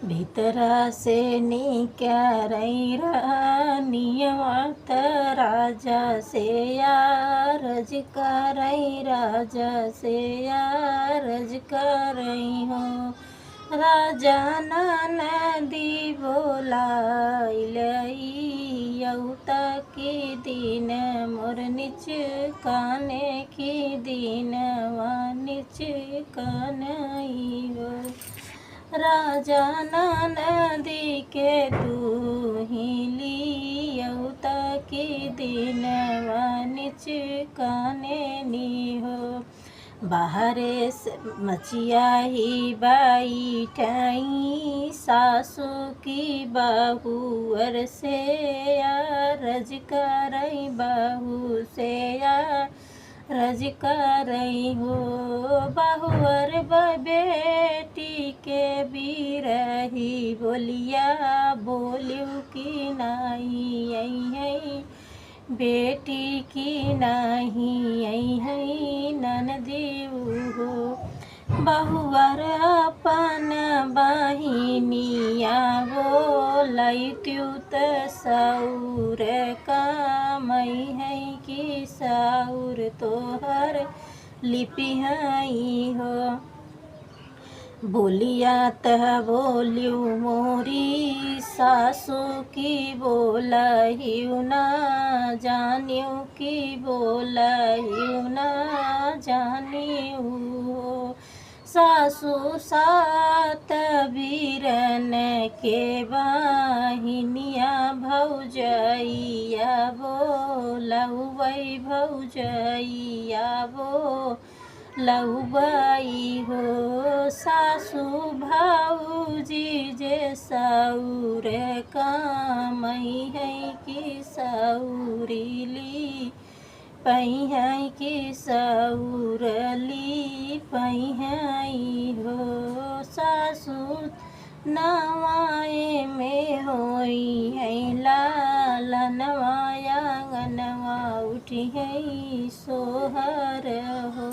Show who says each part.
Speaker 1: भीतरा से निकरई नियमत राजा से यारज करई राजा से यारज करई हो। राजा नदी बोलाइलई यौता की दिन मोर निच काने की दिन निच कानई हो। राजा नदी के तू ही लियौता की दिन निच काने नी हो। बाहरे से मचिया ही बाई ठाई सासू की बहुअर से यारज करई बहू से यारज करई हो। बहुअर बेटी के बिरही बोलिया बोलियो की नहीं आई बेटी की नहीं आई ननदी हो। बहुअर अपन बहिनिया बोलैत्यु त सौर कामई है कि सौर तोहर लिपिहई हो। बोलिया तह बोलियो मोरी सासू की बोलहिउ ना जानियो की बोलहिउ ना जानियो। सासू सात बीरन के बहिनिया भौजैया बोलउवै भौजैया लउबई हो। सासू भाऊजी जे सौर कामई है कि सौरीली पई है कि सौरली पई है हो। सासू नवाए में होई है लाला नवाया गनवा उठी है सोहर हो।